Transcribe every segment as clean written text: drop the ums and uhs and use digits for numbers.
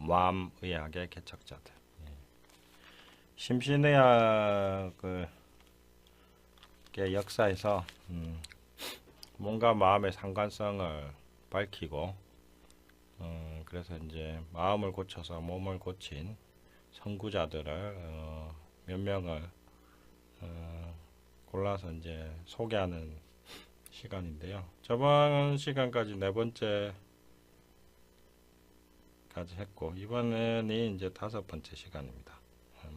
마음의학의 개척자들. 심신의학의 역사에서 몸과 마음의 상관성을 밝히고 그래서 이제 마음을 고쳐서 몸을 고친 선구자들을 몇 명을 골라서 이제 소개하는 시간인데요. 저번 시간까지 네 번째까지 했고 이번에는 이제 다섯 번째 시간입니다.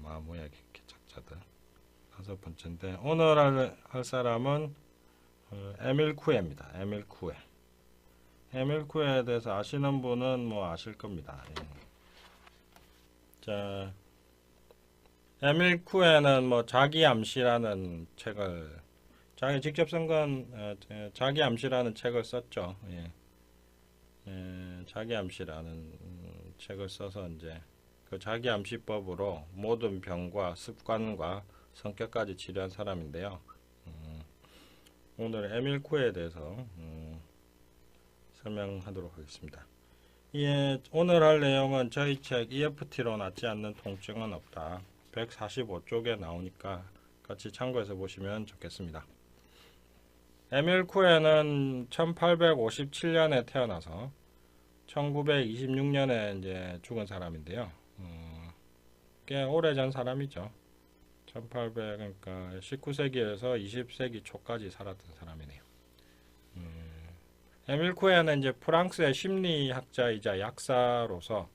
마음의학의 개척자들 다섯 번째인데 오늘 할 사람은 에밀 쿠에입니다. 에밀 쿠에. 에밀 쿠에에 대해서 아시는 분은 뭐 아실 겁니다. 자, 에밀 쿠에는 뭐 자기 암시라는 책을 자기 직접 쓴 건 자기 암시라는 책을 썼죠. 자기 암시라는 책을 써서 이제 그 자기 암시법으로 모든 병과 습관과 성격까지 치료한 사람인데요. 오늘 에밀 쿠에에 대해서 설명하도록 하겠습니다. 오늘 할 내용은 저희 책 EFT로 낫지 않는 통증은 없다 145쪽에 나오니까 같이 참고해서 보시면 좋겠습니다. 에밀 쿠에는 1857년에 태어나서 1926년에 이제 죽은 사람인데요. 꽤 오래전 사람이죠. 1800 그러니까 19세기에서 20세기 초까지 살았던 사람이네요. 에밀 쿠에는 이제 프랑스의 심리학자이자 약사로서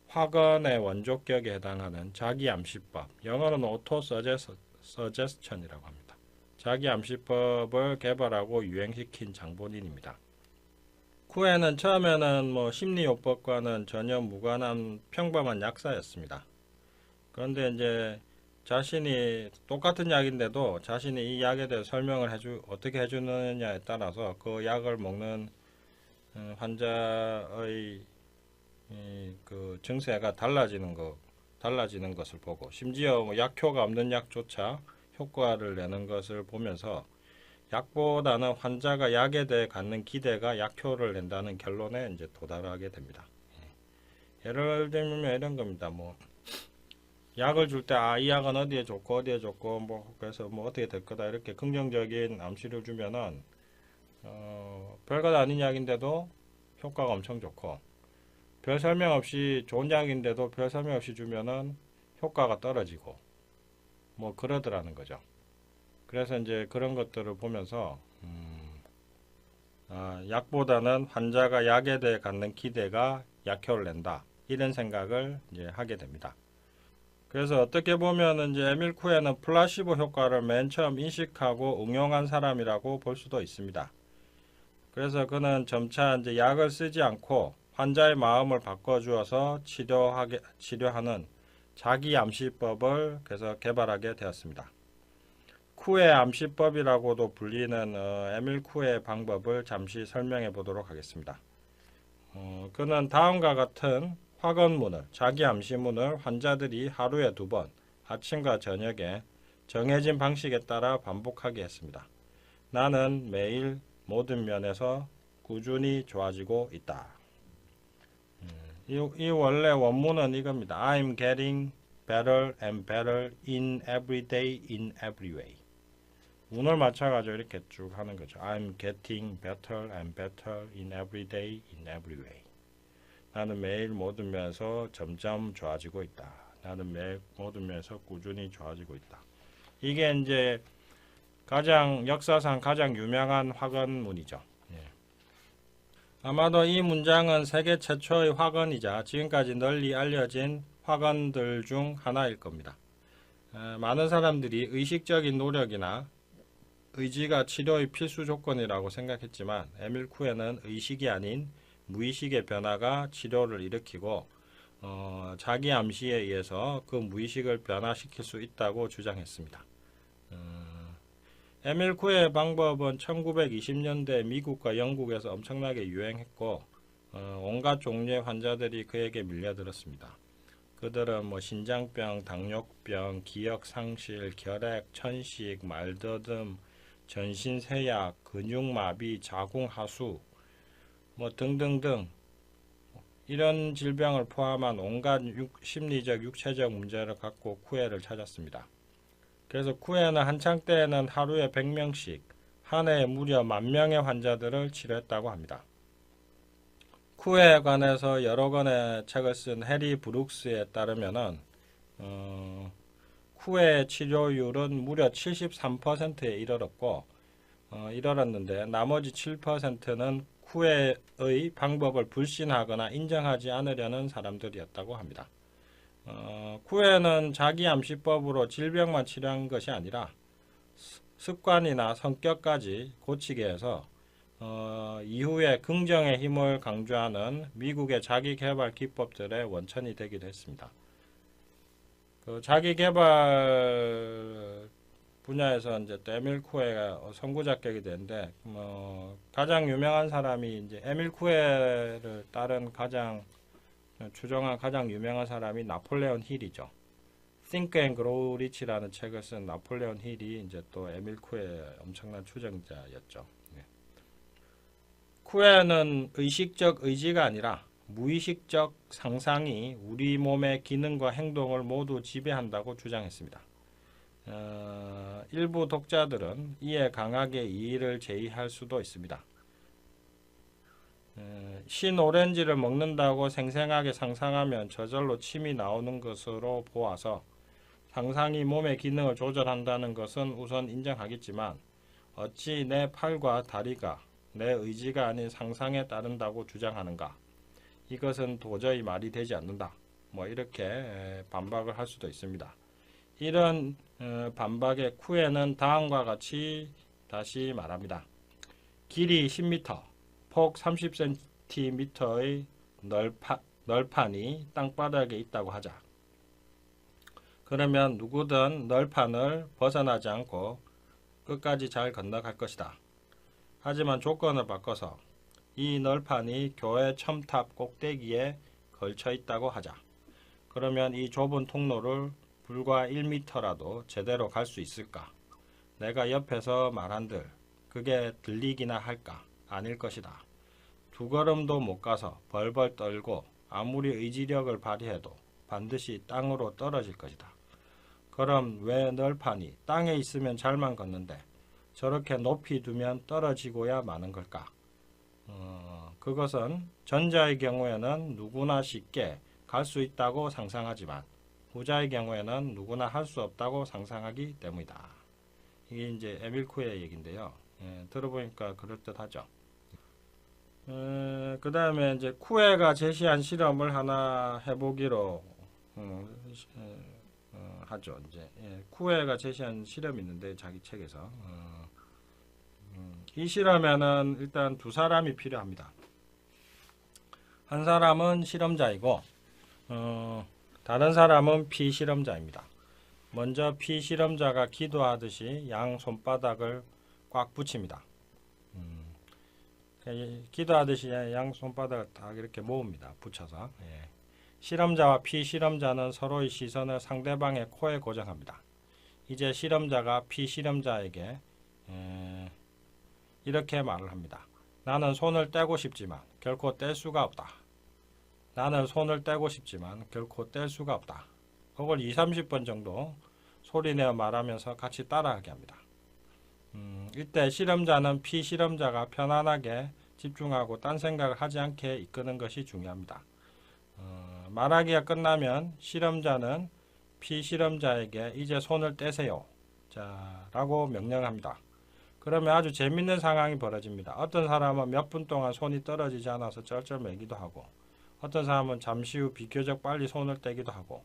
화건의 원조격에 해당하는 자기 암시법, 영어로는 오토 서제스천이라고 합니다. 자기 암시법을 개발하고 유행시킨 장본인입니다. 쿠에는 처음에는 뭐 심리요법과는 전혀 무관한 평범한 약사였습니다. 그런데 이제 자신이 똑같은 약인데도 자신이 이 약에 대해 설명을 어떻게 해주느냐에 따라서 그 약을 먹는 환자의 그 증세가 달라지는 것을 보고 심지어 뭐 약효가 없는 약조차 효과를 내는 것을 보면서 약보다는 환자가 약에 대해 갖는 기대가 약효를 낸다는 결론에 이제 도달하게 됩니다. 예를 들면 이런 겁니다. 뭐 약을 줄 때 이 약은 어디에 좋고 뭐 그래서 뭐 어떻게 될 거다 이렇게 긍정적인 암시를 주면은 별것 아닌 약인데도 효과가 엄청 좋고 별 설명 없이 좋은 약인데도 별 설명 없이 주면은 효과가 떨어지고 뭐 그러더라는 거죠. 그래서 이제 그런 것들을 보면서 약보다는 환자가 약에 대해 갖는 기대가 약효를 낸다 이런 생각을 이제 하게 됩니다. 그래서 어떻게 보면 이제 에밀 쿠에는 플라시보 효과를 맨 처음 인식하고 응용한 사람이라고 볼 수도 있습니다. 그래서 그는 점차 이제 약을 쓰지 않고 환자의 마음을 바꿔주어서 치료하는 자기 암시법을 그래서 개발하게 되었습니다. 쿠에 암시법이라고도 불리는 에밀 쿠의 방법을 잠시 설명해 보도록 하겠습니다. 그는 다음과 같은 확언문을 자기 암시문을 환자들이 하루에 2번 아침과 저녁에 정해진 방식에 따라 반복하게 했습니다. 나는 매일 모든 면에서 꾸준히 좋아지고 있다. 이 원래 원문은 이겁니다. I'm getting better and better in every day in every way. 운을 맞춰가지고 이렇게 쭉 하는 거죠. I'm getting better and better in every day in every way. 나는 매일 모든 면에서 점점 좋아지고 있다. 나는 매일 모든 면에서 꾸준히 좋아지고 있다. 이게 이제 역사상 가장 유명한 확언문이죠. 아마도 이 문장은 세계 최초의 확언이자 지금까지 널리 알려진 확언들 중 하나일 겁니다. 많은 사람들이 의식적인 노력이나 의지가 치료의 필수 조건이라고 생각했지만 에밀 쿠에는 의식이 아닌 무의식의 변화가 치료를 일으키고 자기 암시에 의해서 그 무의식을 변화시킬 수 있다고 주장했습니다. 에밀 쿠에의 방법은 1920년대 미국과 영국에서 엄청나게 유행했고 온갖 종류의 환자들이 그에게 밀려들었습니다. 그들은 뭐 신장병, 당뇨병, 기억상실, 결핵, 천식, 말더듬, 전신세약, 근육마비, 자궁하수 뭐 등등등 이런 질병을 포함한 온갖 심리적, 육체적 문제를 갖고 쿠에를 찾았습니다. 그래서 쿠에는 한창 때에는 하루에 100명씩, 한 해에 무려 10,000명의 환자들을 치료했다고 합니다. 쿠에에 관해서 여러 권의 책을 쓴 해리 브룩스에 따르면은 쿠에의 치료율은 무려 73%에 이르렀는데 나머지 7%는 쿠에의 방법을 불신하거나 인정하지 않으려는 사람들이었다고 합니다. 쿠에는 자기 암시법으로 질병만 치료한 것이 아니라 습관이나 성격까지 고치게 해서 이후에 긍정의 힘을 강조하는 미국의 자기개발 기법들의 원천이 되기도 했습니다. 그 자기개발 분야에서 이제 또 에밀 쿠에가 선구자격이 되는데 가장 유명한 사람이 이제 에밀 쿠에를 추종한 가장 유명한 사람이 나폴레온 힐이죠. Think and Grow Rich라는 책을 쓴 나폴레온 힐이 이제 또 에밀 쿠에의 엄청난 추종자였죠. 쿠에는 의식적 의지가 아니라 무의식적 상상이 우리 몸의 기능과 행동을 모두 지배한다고 주장했습니다. 일부 독자들은 이에 강하게 이의를 제기할 수도 있습니다. 신 오렌지를 먹는다고 생생하게 상상하면 저절로 침이 나오는 것으로 보아서 상상이 몸의 기능을 조절한다는 것은 우선 인정하겠지만 어찌 내 팔과 다리가 내 의지가 아닌 상상에 따른다고 주장하는가? 이것은 도저히 말이 되지 않는다. 이렇게 반박을 할 수도 있습니다. 이런 반박의 쿠에는 다음과 같이 다시 말합니다. 길이 10m, 폭 30cm의 널판이 땅바닥에 있다고 하자. 그러면 누구든 널판을 벗어나지 않고 끝까지 잘 건너갈 것이다. 하지만 조건을 바꿔서 이 널판이 교회 첨탑 꼭대기에 걸쳐 있다고 하자. 그러면 이 좁은 통로를 불과 1m라도 제대로 갈 수 있을까? 내가 옆에서 말한들 그게 들리기나 할까? 아닐 것이다. 두 걸음도 못 가서 벌벌 떨고 아무리 의지력을 발휘해도 반드시 땅으로 떨어질 것이다. 그럼 왜 널판이 땅에 있으면 잘만 걷는데 저렇게 높이 두면 떨어지고야 마는 걸까? 그것은 전자의 경우에는 누구나 쉽게 갈 수 있다고 상상하지만 후자의 경우에는 누구나 할 수 없다고 상상하기 때문이다. 이게 이제 에밀 쿠에의 얘기인데요. 들어보니까 그럴듯하죠. 그 다음에 이제 쿠에가 제시한 실험을 하나 해보기로 하죠. 이제 쿠에가 제시한 실험이 있는데 자기 책에서 이 실험에는 일단 두 사람이 필요합니다. 한 사람은 실험자이고 다른 사람은 피실험자입니다. 먼저 피실험자가 기도하듯이 양 손바닥을 꽉 붙입니다. 기도하듯이 양 손바닥을 딱 이렇게 모읍니다. 붙여서. 실험자와 피실험자는 서로의 시선을 상대방의 코에 고정합니다. 이제 실험자가 피실험자에게 이렇게 말을 합니다. 나는 손을 떼고 싶지만 결코 뗄 수가 없다. 나는 손을 떼고 싶지만 결코 뗄 수가 없다. 그걸 20-30번 정도 소리내어 말하면서 같이 따라하게 합니다. 이때 실험자는 피실험자가 편안하게 집중하고 딴 생각을 하지 않게 이끄는 것이 중요합니다. 말하기가 끝나면 실험자는 피실험자에게 이제 손을 떼세요. 라고 명령합니다. 그러면 아주 재밌는 상황이 벌어집니다. 어떤 사람은 몇 분 동안 손이 떨어지지 않아서 쩔쩔매기도 하고 어떤 사람은 잠시 후 비교적 빨리 손을 떼기도 하고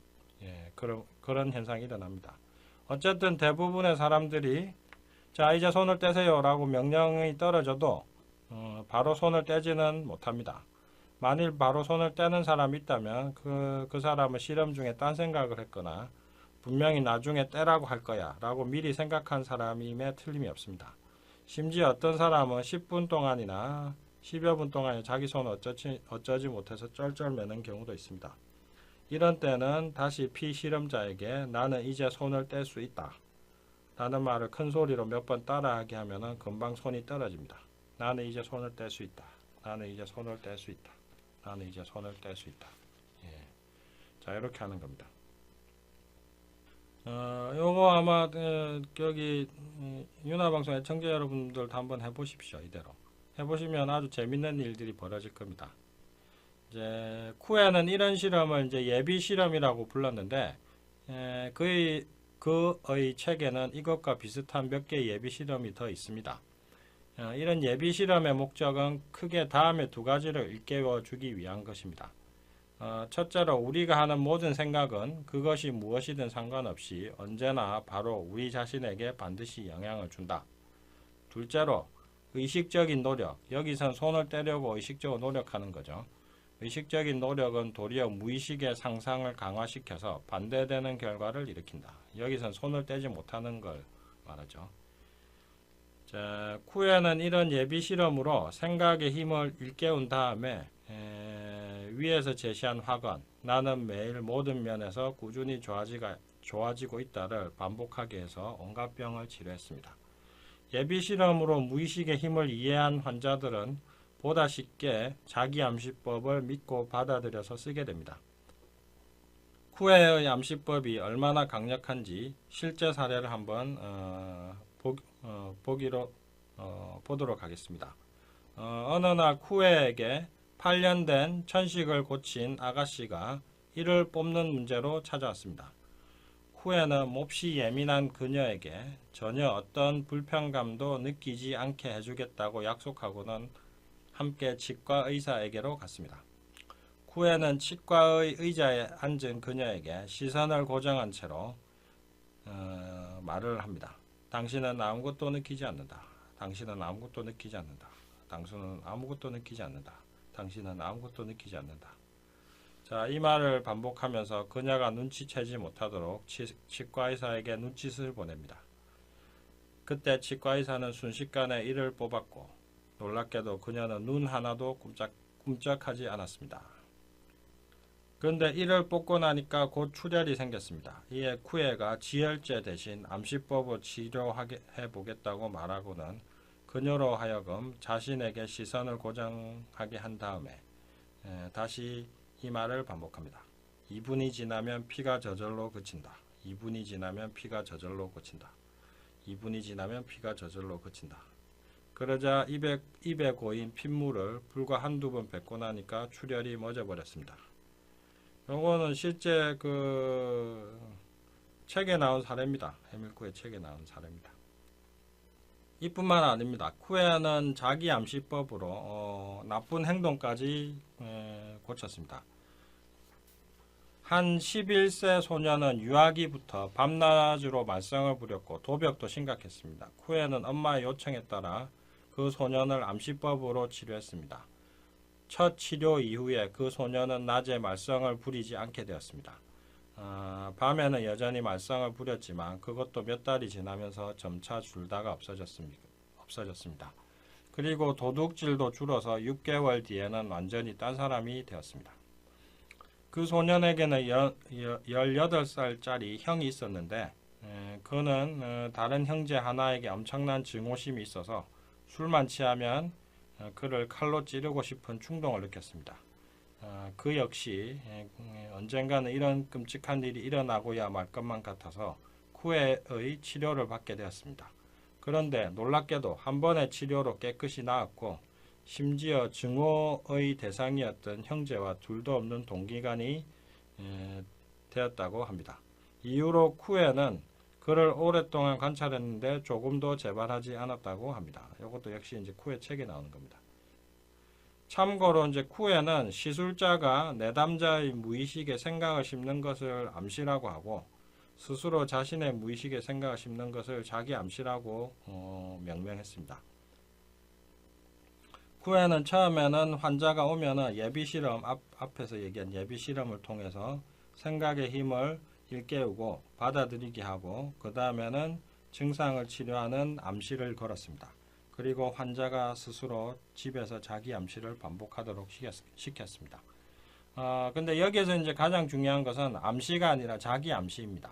그런 현상이 일어납니다. 어쨌든 대부분의 사람들이 자 이제 손을 떼세요 라고 명령이 떨어져도 바로 손을 떼지는 못합니다. 만일 바로 손을 떼는 사람이 있다면 그 사람은 실험 중에 딴 생각을 했거나 분명히 나중에 떼라고 할 거야 라고 미리 생각한 사람임에 틀림이 없습니다. 심지어 어떤 사람은 10분 동안이나 10여 분 동안 자기 손을 어쩌지 못해서 쩔쩔매는 경우도 있습니다. 이런 때는 다시 피실험자에게 나는 이제 손을 뗄 수 있다 라는 말을 큰 소리로 몇 번 따라하게 하면 금방 손이 떨어집니다. 나는 이제 손을 뗄 수 있다. 나는 이제 손을 뗄 수 있다. 나는 이제 손을 뗄 수 있다. 예. 자, 이렇게 하는 겁니다. 요거 아마 여기 윤화방송 애청자 여러분들도 한번 해보십시오. 이대로 해보시면 아주 재밌는 일들이 벌어질 겁니다. 이제 쿠에는 이런 실험을 이제 예비 실험이라고 불렀는데 그의 책에는 이것과 비슷한 몇 개의 예비 실험이 더 있습니다. 이런 예비 실험의 목적은 크게 다음의 두 가지를 일깨워 주기 위한 것입니다. 첫째로 우리가 하는 모든 생각은 그것이 무엇이든 상관없이 언제나 바로 우리 자신에게 반드시 영향을 준다. 둘째로 의식적인 노력, 여기선 손을 떼려고 의식적으로 노력하는 거죠. 의식적인 노력은 도리어 무의식의 상상을 강화시켜서 반대되는 결과를 일으킨다. 여기선 손을 떼지 못하는 걸 말하죠. 자, 쿠에는 이런 예비 실험으로 생각의 힘을 일깨운 다음에 위에서 제시한 확언, 나는 매일 모든 면에서 꾸준히 좋아지고 있다를 반복하게 해서 온갖 병을 치료했습니다. 예비 실험으로 무의식의 힘을 이해한 환자들은 보다 쉽게 자기 암시법을 믿고 받아들여서 쓰게 됩니다. 쿠에의 암시법이 얼마나 강력한지 실제 사례를 한번 보도록 하겠습니다. 어느 날 쿠에에게 8년 된 천식을 고친 아가씨가 이를 뽑는 문제로 찾아왔습니다. 쿠에는 몹시 예민한 그녀에게 전혀 어떤 불편감도 느끼지 않게 해주겠다고 약속하고는 함께 치과 의사에게로 갔습니다. 쿠에는 치과의 의자에 앉은 그녀에게 시선을 고정한 채로 말을 합니다. 당신은 아무것도 느끼지 않는다. 당신은 아무것도 느끼지 않는다. 당신은 아무것도 느끼지 않는다. 당신은 아무것도 느끼지 않는다. 자, 이 말을 반복하면서 그녀가 눈치채지 못하도록 치과의사에게 눈짓을 보냅니다. 그때 치과의사는 순식간에 이를 뽑았고 놀랍게도 그녀는 눈 하나도 꿈쩍하지 않았습니다. 그런데 이를 뽑고 나니까 곧 출혈이 생겼습니다. 이에 쿠에가 지혈제 대신 암시법을 치료해 보겠다고 말하고는 그녀로 하여금 자신에게 시선을 고정하게 한 다음에 다시 이 말을 반복합니다. 2분이 지나면 피가 저절로 그친다. 2분이 지나면 피가 저절로 그친다. 2분이 지나면 피가 저절로 그친다. 그러자 입에 고인 핏물을 불과 한두 번 뱉고 나니까 출혈이 멎어버렸습니다. 요거는 실제 책에 나온 사례입니다. 에밀 쿠에 책에 나온 사례입니다. 이뿐만 아닙니다. 쿠에는 자기 암시법으로 나쁜 행동까지 고쳤습니다. 한 11세 소년은 유아기부터 밤낮으로 말썽을 부렸고 도벽도 심각했습니다. 쿠에는 엄마의 요청에 따라 그 소년을 암시법으로 치료했습니다. 첫 치료 이후에 그 소년은 낮에 말썽을 부리지 않게 되었습니다. 밤에는 여전히 말썽을 부렸지만 그것도 몇 달이 지나면서 점차 줄다가 없어졌습니다. 그리고 도둑질도 줄어서 6개월 뒤에는 완전히 딴 사람이 되었습니다. 그 소년에게는 18살짜리 형이 있었는데 그는 다른 형제 하나에게 엄청난 증오심이 있어서 술만 취하면 그를 칼로 찌르고 싶은 충동을 느꼈습니다. 그 역시 언젠가는 이런 끔찍한 일이 일어나고야 말 것만 같아서 쿠에의 치료를 받게 되었습니다. 그런데 놀랍게도 한 번의 치료로 깨끗이 나았고 심지어 증오의 대상이었던 형제와 둘도 없는 동기간이 되었다고 합니다. 이후로 쿠에는 그를 오랫동안 관찰했는데 조금도 재발하지 않았다고 합니다. 이것도 역시 이제 쿠에 책에 나오는 겁니다. 참고로 이제 쿠에는 시술자가 내담자의 무의식에 생각을 심는 것을 암시라고 하고 스스로 자신의 무의식에 생각을 심는 것을 자기 암시라고 명명했습니다. 쿠에는 처음에는 환자가 오면은 예비실험 앞에서 얘기한 예비실험을 통해서 생각의 힘을 일깨우고 받아들이게 하고 그 다음에는 증상을 치료하는 암시를 걸었습니다. 그리고 환자가 스스로 집에서 자기 암시를 반복하도록 시켰습니다. 근데 여기에서 이제 가장 중요한 것은 암시가 아니라 자기 암시입니다.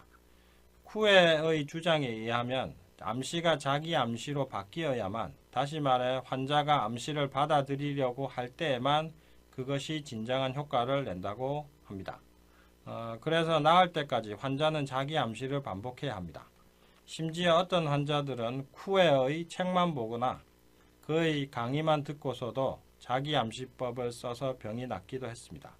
쿠에의 주장에 의하면 암시가 자기 암시로 바뀌어야만, 다시 말해 환자가 암시를 받아들이려고 할 때에만 그것이 진정한 효과를 낸다고 합니다. 그래서 나을 때까지 환자는 자기 암시를 반복해야 합니다. 심지어 어떤 환자들은 쿠에의 책만 보거나 그의 강의만 듣고서도 자기 암시법을 써서 병이 낫기도 했습니다.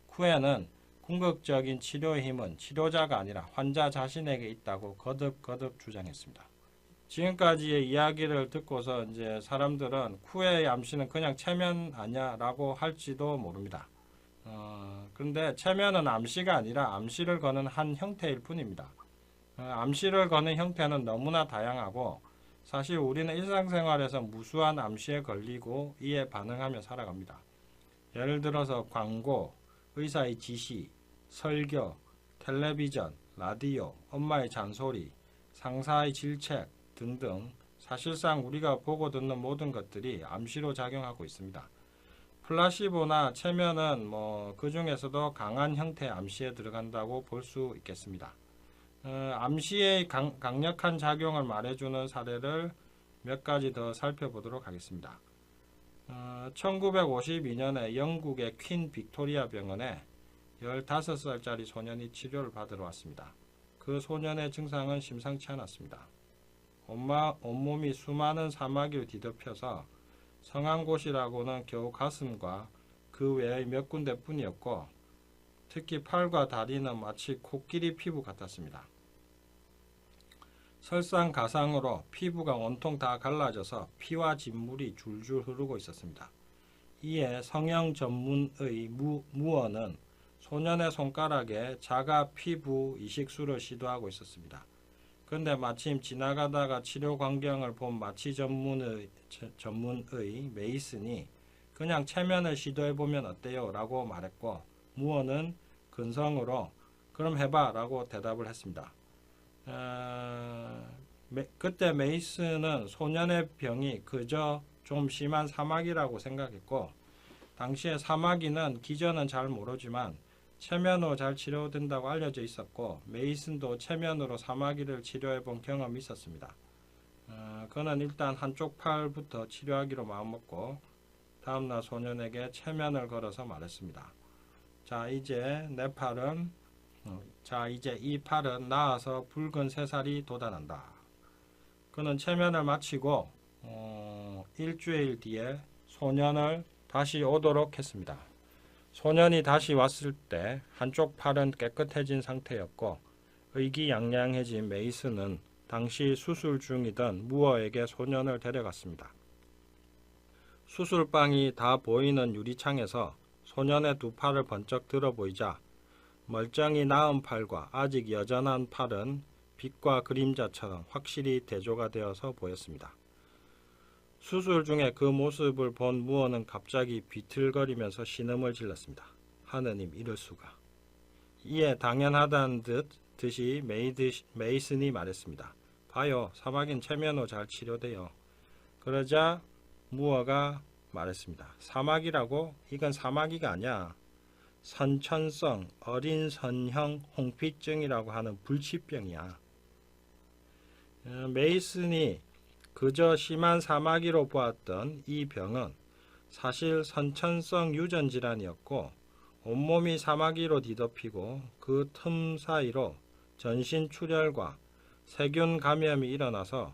쿠에는 궁극적인 치료의 힘은 치료자가 아니라 환자 자신에게 있다고 거듭 주장했습니다. 지금까지의 이야기를 듣고서 이제 사람들은 쿠에의 암시는 그냥 체면 아니야 라고 할지도 모릅니다. 그런데 체면은 암시가 아니라 암시를 거는 한 형태일 뿐입니다. 암시를 거는 형태는 너무나 다양하고 사실 우리는 일상생활에서 무수한 암시에 걸리고 이에 반응하며 살아갑니다. 예를 들어서 광고, 의사의 지시, 설교, 텔레비전, 라디오, 엄마의 잔소리, 상사의 질책 등등 사실상 우리가 보고 듣는 모든 것들이 암시로 작용하고 있습니다. 플라시보나 체면은 그 중에서도 강한 형태의 암시에 들어간다고 볼 수 있겠습니다. 암시의 강력한 작용을 말해주는 사례를 몇 가지 더 살펴보도록 하겠습니다. 1952년에 영국의 퀸 빅토리아 병원에 15살짜리 소년이 치료를 받으러 왔습니다. 그 소년의 증상은 심상치 않았습니다. 온몸이 수많은 사마귀로 뒤덮여서 성한 곳이라고는 겨우 가슴과 그 외의 몇 군데뿐이었고 특히 팔과 다리는 마치 코끼리 피부 같았습니다. 설상가상으로 피부가 온통 다 갈라져서 피와 진물이 줄줄 흐르고 있었습니다. 이에 성형 전문의 무어는 소년의 손가락에 자가 피부 이식술을 시도하고 있었습니다. 그런데 마침 지나가다가 치료 광경을 본 마취 전문의 메이슨이 그냥 체면을 시도해보면 어때요? 라고 말했고 무어는 근성으로 그럼 해봐 라고 대답을 했습니다. 그때 메이슨은 소년의 병이 그저 좀 심한 사마귀라고 생각했고 당시에 사마귀는 기전은 잘 모르지만 체면으로 잘 치료된다고 알려져 있었고 메이슨도 체면으로 사마귀를 치료해 본 경험이 있었습니다. 그는 일단 한쪽 팔부터 치료하기로 마음먹고 다음날 소년에게 체면을 걸어서 말했습니다. 이제 이 팔은 나아서 붉은 새살이 돋아난다. 그는 체면을 마치고 일주일 뒤에 소년을 다시 오도록 했습니다. 소년이 다시 왔을 때 한쪽 팔은 깨끗해진 상태였고 의기양양해진 메이슨은 당시 수술 중이던 무어에게 소년을 데려갔습니다. 수술방이 다 보이는 유리창에서 소년의 두 팔을 번쩍 들어 보이자 멀쩡히 나은 팔과 아직 여전한 팔은 빛과 그림자처럼 확실히 대조가 되어서 보였습니다. 수술 중에 그 모습을 본 무어는 갑자기 비틀거리면서 신음을 질렀습니다. 하느님, 이럴 수가. 이에 당연하다는 듯이 메이슨이 말했습니다. 봐요, 사마귀는 체면으로 잘 치료돼요. 그러자 무어가 말했습니다. 사마귀라고? 이건 사마귀가 아니야. 선천성 어린 선형 홍피증이라고 하는 불치병이야. 메이슨이 그저 심한 사마귀로 보았던 이 병은 사실 선천성 유전 질환이었고 온몸이 사마귀로 뒤덮이고 그 틈 사이로 전신 출혈과 세균 감염이 일어나서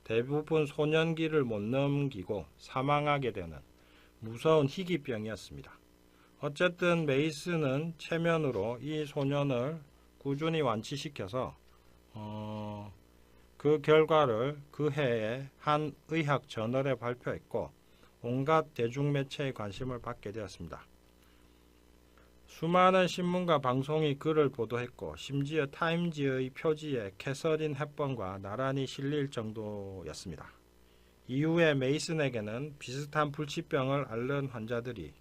대부분 소년기를 못 넘기고 사망하게 되는 무서운 희귀병이었습니다. 어쨌든 메이슨은 체면으로 이 소년을 꾸준히 완치시켜서 그 결과를 그 해에 한 의학 저널에 발표했고 온갖 대중매체의 관심을 받게 되었습니다. 수많은 신문과 방송이 그를 보도했고 심지어 타임지의 표지에 캐서린 헵번과 나란히 실릴 정도였습니다. 이후에 메이슨에게는 비슷한 불치병을 앓는 환자들이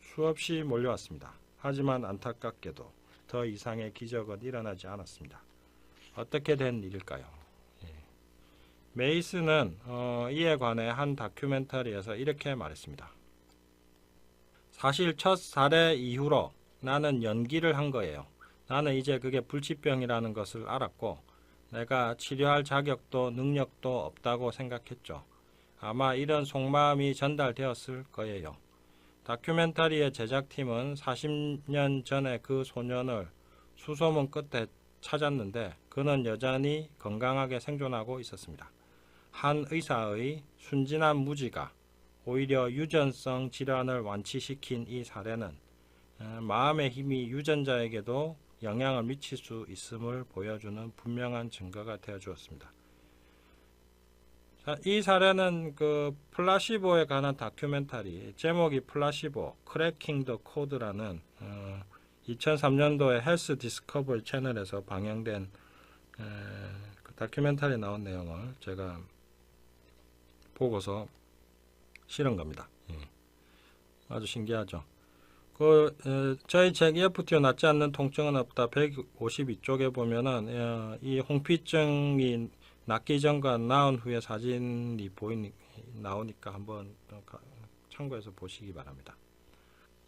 수없이 몰려왔습니다. 하지만 안타깝게도 더 이상의 기적은 일어나지 않았습니다. 어떻게 된 일일까요? 메이슨은 이에 관해 한 다큐멘터리에서 이렇게 말했습니다. 사실 첫 사례 이후로 나는 연기를 한 거예요. 나는 이제 그게 불치병이라는 것을 알았고 내가 치료할 자격도 능력도 없다고 생각했죠. 아마 이런 속마음이 전달되었을 거예요. 다큐멘터리의 제작팀은 40년 전에 그 소년을 수소문 끝에 찾았는데 그는 여전히 건강하게 생존하고 있었습니다. 한 의사의 순진한 무지가 오히려 유전성 질환을 완치시킨 이 사례는 마음의 힘이 유전자에게도 영향을 미칠 수 있음을 보여주는 분명한 증거가 되어 주었습니다. 이 사례는 그 플라시보에 관한 다큐멘터리, 제목이 플라시보 크래킹 더 코드라는 2003년도에 헬스 디스커버리 채널에서 방영된 그 다큐멘터리에 나온 내용을 제가 보고서 실은 겁니다. 아주 신기하죠. 저희 책 EFTO 낫지 않는 통증은 없다 152쪽에 보면은 이 홍피증이 낫기 전과 나은 후에 사진이 나오니까 한번 참고해서 보시기 바랍니다.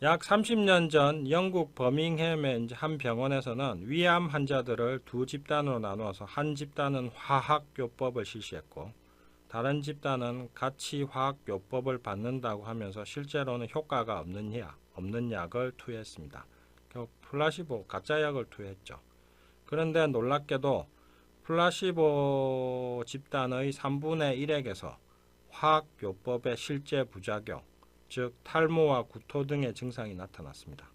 약 30년 전 영국 버밍햄의 한 병원에서는 위암 환자들을 두 집단으로 나누어서 한 집단은 화학요법을 실시했고 다른 집단은 같이 화학요법을 받는다고 하면서 실제로는 효과가 없는 약을 투여했습니다. 플라시보 가짜약을 투여했죠. 그런데 놀랍게도 플라시보 집단의 3분의 1에게서 화학요법의 실제 부작용, 즉 탈모와 구토 등의 증상이 나타났습니다.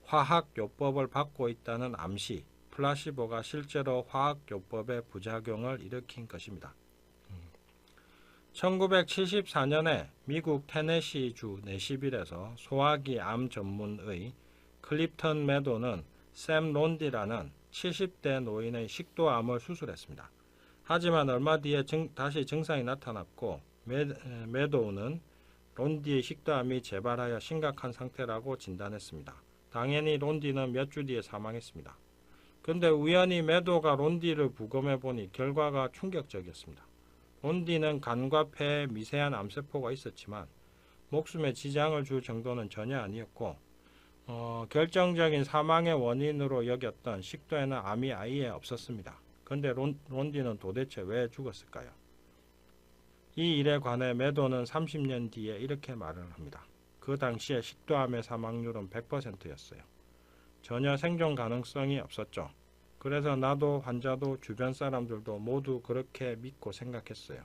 화학요법을 받고 있다는 암시, 플라시보가 실제로 화학요법의 부작용을 일으킨 것입니다. 1974년에 미국 테네시주 내시빌에서 소화기 암 전문의 클립턴 매도는 샘 론디라는 70대 노인의 식도암을 수술했습니다. 하지만 얼마 뒤에 다시 증상이 나타났고 매도우는 론디의 식도암이 재발하여 심각한 상태라고 진단했습니다. 당연히 론디는 몇 주 뒤에 사망했습니다. 그런데 우연히 매도가 론디를 부검해 보니 결과가 충격적이었습니다. 론디는 간과 폐에 미세한 암세포가 있었지만 목숨에 지장을 줄 정도는 전혀 아니었고 결정적인 사망의 원인으로 여겼던 식도에는 암이 아예 없었습니다. 그런데 론디는 도대체 왜 죽었을까요? 이 일에 관해 매도는 30년 뒤에 이렇게 말을 합니다. 그 당시에 식도암의 사망률은 100%였어요. 전혀 생존 가능성이 없었죠. 그래서 나도 환자도 주변 사람들도 모두 그렇게 믿고 생각했어요.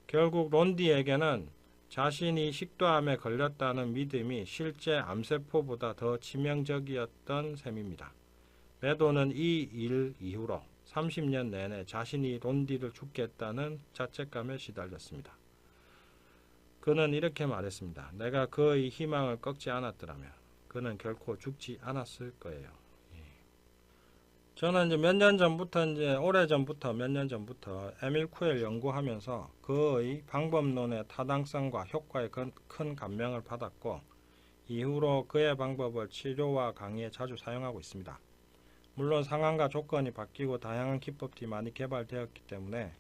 결국 론디에게는 자신이 식도암에 걸렸다는 믿음이 실제 암세포보다 더 치명적이었던 셈입니다. 매도는 이 일 이후로 30년 내내 자신이 론디를 죽겠다는 자책감에 시달렸습니다. 그는 이렇게 말했습니다. 내가 그의 희망을 꺾지 않았더라면 그는 결코 죽지 않았을 거예요. 저는 이제 오래전부터 몇 년 전부터 에밀 쿠엘 연구하면서 그의 방법론의 타당성과 효과에 큰 감명을 받았고 이후로 그의 방법을 치료와 강의에 자주 사용하고 있습니다. 물론 상황과 조건이 바뀌고 다양한 기법들이 많이 개발되었기 때문에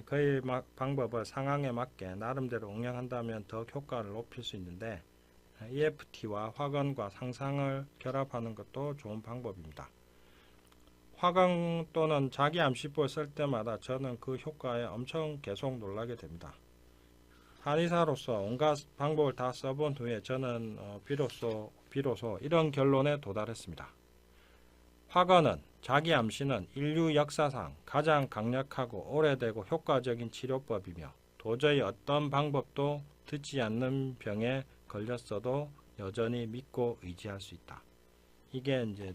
그의 방법을 상황에 맞게 나름대로 응용한다면 더 효과를 높일 수 있는데 EFT와 확언과 상상을 결합하는 것도 좋은 방법입니다. 화강 또는 자기 암시법을 쓸 때마다 저는 그 효과에 엄청 계속 놀라게 됩니다. 한의사로서 온갖 방법을 다 써본 후에 저는 비로소 이런 결론에 도달했습니다. 화건은 자기 암시는 인류 역사상 가장 강력하고 오래되고 효과적인 치료법이며 도저히 어떤 방법도 듣지 않는 병에 걸렸어도 여전히 믿고 의지할 수 있다. 이게 이제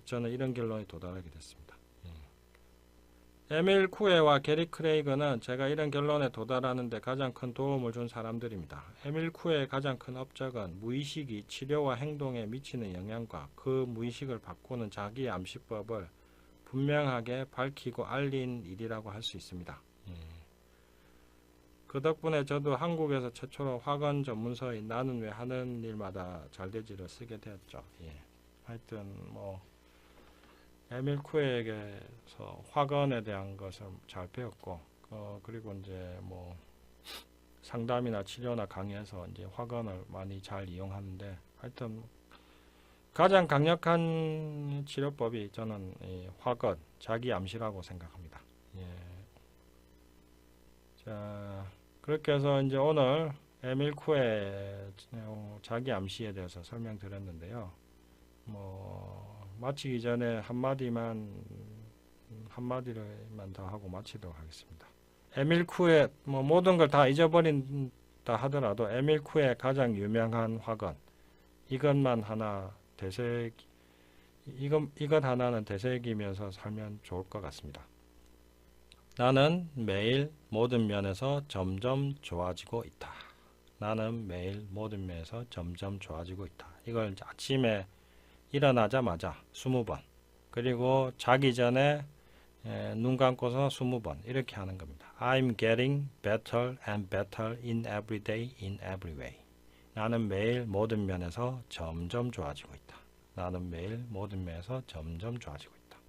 저는 이런 결론에 도달하게 됐습니다. 에밀 쿠에와 게리 크레이그는 제가 이런 결론에 도달하는 데 가장 큰 도움을 준 사람들입니다. 에밀 쿠에의 가장 큰 업적은 무의식이 치료와 행동에 미치는 영향과 그 무의식을 바꾸는 자기 암시법을 분명하게 밝히고 알린 일이라고 할 수 있습니다. 그 덕분에 저도 한국에서 최초로 화건 전문서인 나는 왜 하는 일마다 잘 되지를 쓰게 되었죠. 하여튼 에밀 쿠에에게서 화건에 대한 것을 잘 배웠고 그리고 이제 상담이나 치료나 강의에서 이제 화건을 많이 잘 이용하는데 하여튼 가장 강력한 치료법이 저는 이 화건, 자기 암시라고 생각합니다. 자, 그렇게 해서 이제 오늘 에밀 쿠의 자기 암시에 대해서 설명드렸는데요. 마치기 전에 한마디만 더 하고 마치도록 하겠습니다. 에밀 쿠의 모든 걸 다 잊어버린다 하더라도 에밀 쿠의 가장 유명한 화건, 이것만 하나 이것 하나는 되새기면서 살면 좋을 것 같습니다. 나는 매일 모든 면에서 점점 좋아지고 있다. 나는 매일 모든 면에서 점점 좋아지고 있다. 이걸 아침에 일어나자마자 20번, 그리고 자기 전에 눈 감고서 20번 이렇게 하는 겁니다. I'm getting better and better in every day, in every way. 나는 매일 모든 면에서 점점 좋아지고 있다. 나는 매일 모든 면에서 점점 좋아지고 있다.